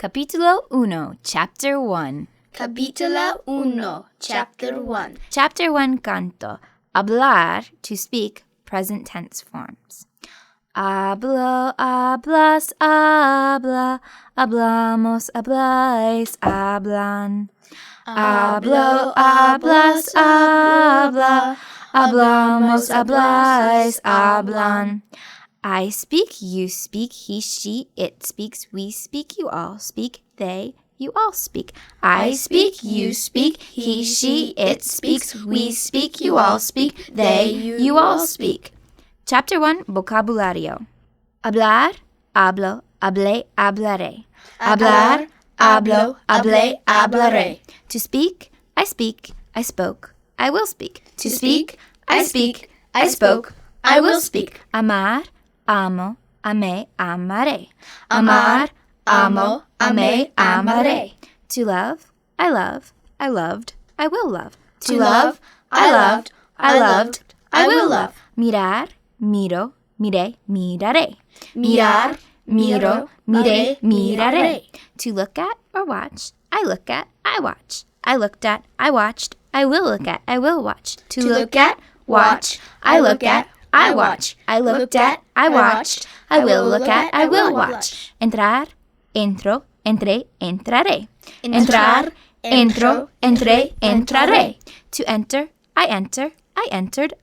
Capítulo 1, Chapter 1. Capítulo 1, Chapter 1. Chapter 1, Canto. Hablar, to speak, present tense forms. Hablo, hablas, habla, hablamos, habláis, hablan. Hablo, hablas, habla, hablamos, habláis, hablan. I speak, you speak, he, she, it speaks, we speak, you all speak, they, you all speak. I speak, you speak, he, she, it speaks, we speak, you all speak, they, you all speak. Chapter 1, Vocabulario. Hablar, hablo, hablé, hablaré. Hablar, hablo, hablé, hablaré. To speak, I spoke, I will speak. To speak, I spoke, I will speak. Amar, amo, amé, amaré. Amar, amo, amé, amaré. To love, I loved, I will love. To love, I loved, I will love. Mirar, miro, miré, miraré. Mirar, miro, miré, miraré. To look at or watch, I look at, I watch. I looked at, I watched, I will look at, I will watch. To look at, watch, I look at, I watch. I looked at, I watched, I will look at, I will watch. Entrar, entro, entré, entraré. Entrar, entro, entré, entraré. To enter, I entered,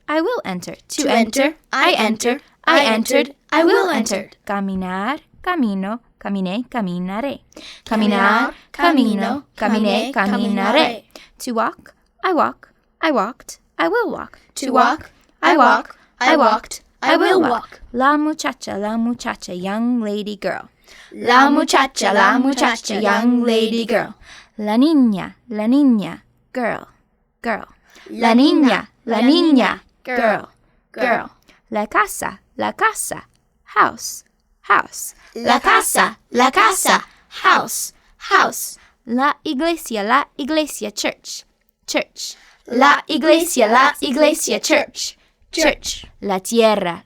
I will enter. To enter, I entered, I will enter. Caminar, camino, caminé, caminaré. Caminar, camino, caminé, caminaré. To walk, I walked, I will walk. To walk, I walked, I will walk. La muchacha, young lady girl. La muchacha, young lady girl. La niña, girl. La niña, girl. La casa, house. La casa, house. La iglesia, church. La iglesia, church. La tierra,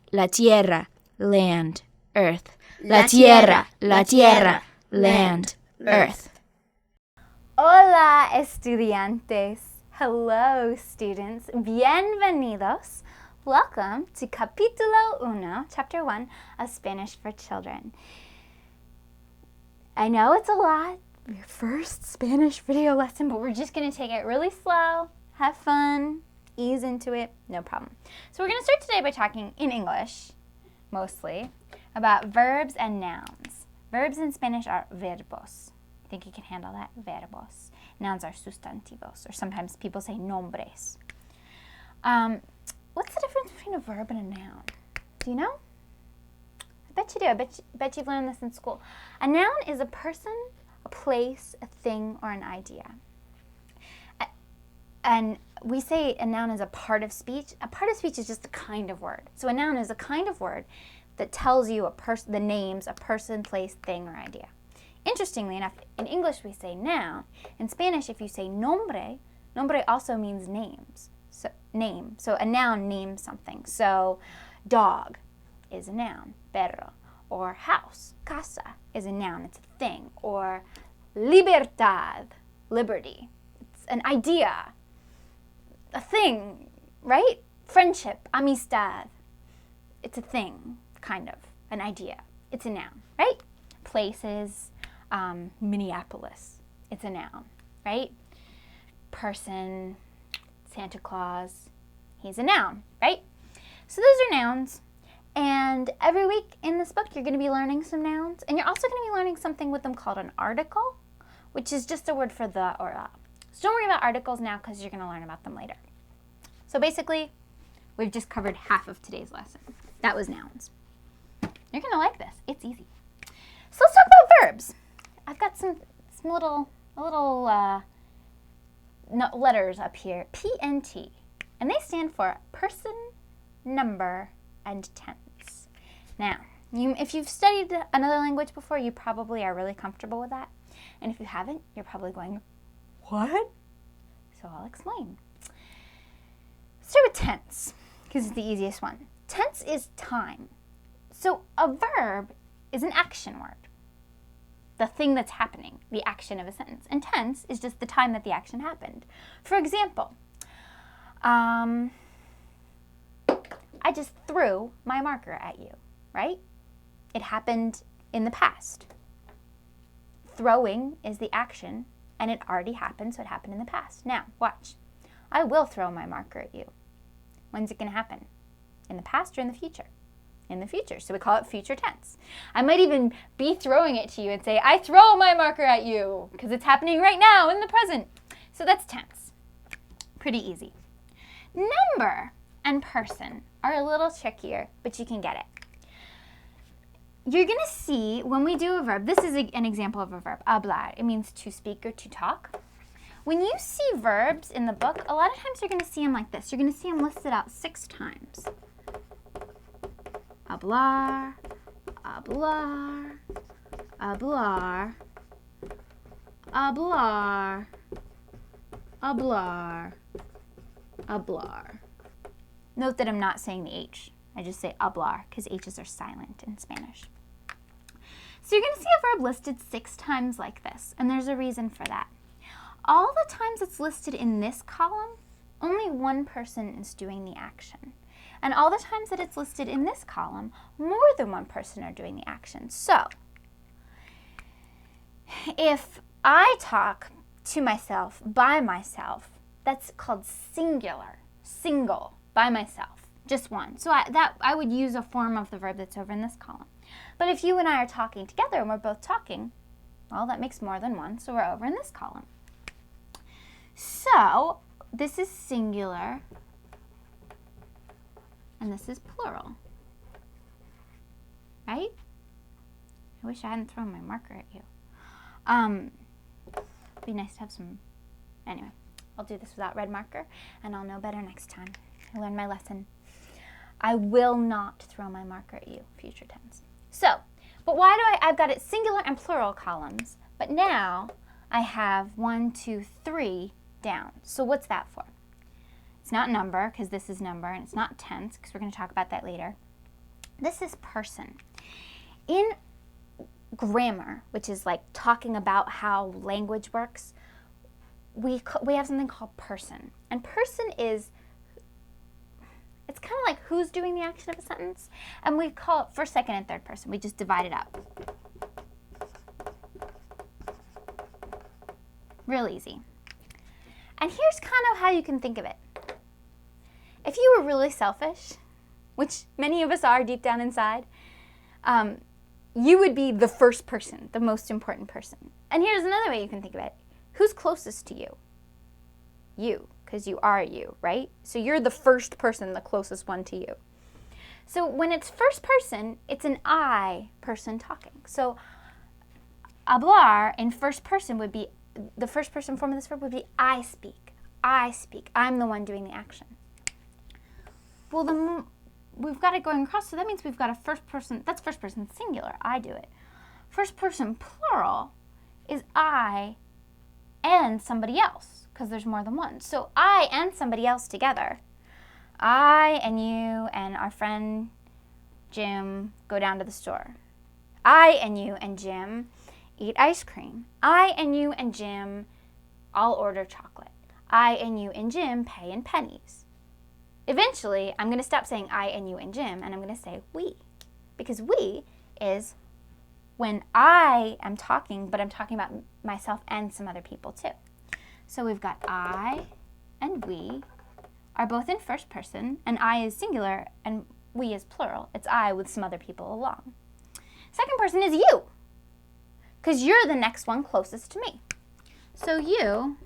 land, earth. La tierra, land, earth. Hola, estudiantes. Hello, students. Bienvenidos. Welcome to Capítulo 1, Chapter 1 of Spanish for Children. I know it's a lot, your first Spanish video lesson, but we're just going to take it really slow, have fun, ease into it, no problem. So we're going to start today by talking in English, mostly, about verbs and nouns. Verbs in Spanish are verbos. I think you can handle that, verbos. Nouns are sustantivos, or sometimes people say nombres. What's the difference between a verb and a noun? Do you know? I bet you do. I bet you've learned this in school. A noun is a person, a place, a thing, or an idea. And we say a noun is a part of speech. A part of speech is just a kind of word. So a noun is a kind of word that tells you the names, a person, place, thing, or idea. Interestingly enough, in English we say noun. In Spanish, if you say nombre, nombre also means names. So name. So a noun names something. So dog is a noun, perro. Or house, casa, is a noun, it's a thing. Or libertad, liberty. It's an idea, a thing, right? Friendship, amistad. It's a thing, kind of, an idea. It's a noun, right? Places, Minneapolis, it's a noun, right? Person, Santa Claus, he's a noun, right? So those are nouns. And every week in this book, you're going to be learning some nouns. And you're also going to be learning something with them called an article, which is just a word for the or a. So don't worry about articles now because you're going to learn about them later. So basically, we've just covered half of today's lesson. That was nouns. You're going to like this. It's easy. So let's talk about verbs. I've got some little letters up here, P and T. And they stand for person, number, and tense. Now, if you've studied another language before, you probably are really comfortable with that. And if you haven't, you're probably going, what? So I'll explain. Start with tense, because it's the easiest one. Tense is time. So a verb is an action word. the thing that's happening, the action of a sentence. And tense is just the time that the action happened. For example, I just threw my marker at you, right? It happened in the past. Throwing is the action, and it already happened, so it happened in the past. Now, watch. I will throw my marker at you. When's it going to happen? In the past or in the future? In the future, so we call it future tense. I might even be throwing it to you and say, I throw my marker at you, because it's happening right now in the present. So that's tense. Pretty easy. Number and person are a little trickier, but you can get it. You're going to see when we do a verb, this is an example of a verb, hablar. It means to speak or to talk. When you see verbs in the book, a lot of times you're going to see them like this. You're going to see them listed out 6 times. Hablar, hablar, hablar, hablar, hablar, hablar. Note that I'm not saying the H. I just say hablar because H's are silent in Spanish. So you're going to see a verb listed 6 times like this, and there's a reason for that. All the times it's listed in this column, only one person is doing the action. And all the times that it's listed in this column, more than one person are doing the action. So, if I talk to myself, by myself, that's called singular, single, by myself, just one. So I would use a form of the verb that's over in this column. But if you and I are talking together and we're both talking, well, that makes more than one, so we're over in this column. So, this is singular, and this is plural, right? I wish I hadn't thrown my marker at you. It'd be nice to have some, anyway, I'll do this without red marker, and I'll know better next time. I learned my lesson. I will not throw my marker at you, future tense. So, but why do I've got it singular and plural columns, but now I have 1, 2, 3 down. So what's that for? It's not number, because this is number, and it's not tense, because we're going to talk about that later. This is person. In grammar, which is like talking about how language works, we have something called person. And person is, it's kind of like who's doing the action of a sentence, and we call it first, second, and third person. We just divide it up. Real easy. And here's kind of how you can think of it. If you were really selfish, which many of us are deep down inside, you would be the first person, the most important person. And here's another way you can think of it. Who's closest to you? You, because you are you, right? So you're the first person, the closest one to you. So when it's first person, it's an I person talking. So hablar in first person would be, the first person form of this verb would be I speak. I speak. I'm the one doing the action. Well, then we've got it going across, so that means we've got a first person, that's first person singular, I do it. First person plural is I and somebody else, because there's more than one. So I and somebody else together. I and you and our friend Jim go down to the store. I and you and Jim eat ice cream. I and you and Jim all order chocolate. I and you and Jim pay in pennies. Eventually, I'm going to stop saying I and you and Jim, and I'm going to say we. Because we is when I am talking, but I'm talking about myself and some other people too. So we've got I and we are both in first person, and I is singular, and we is plural. It's I with some other people along. Second person is you, because you're the next one closest to me. So you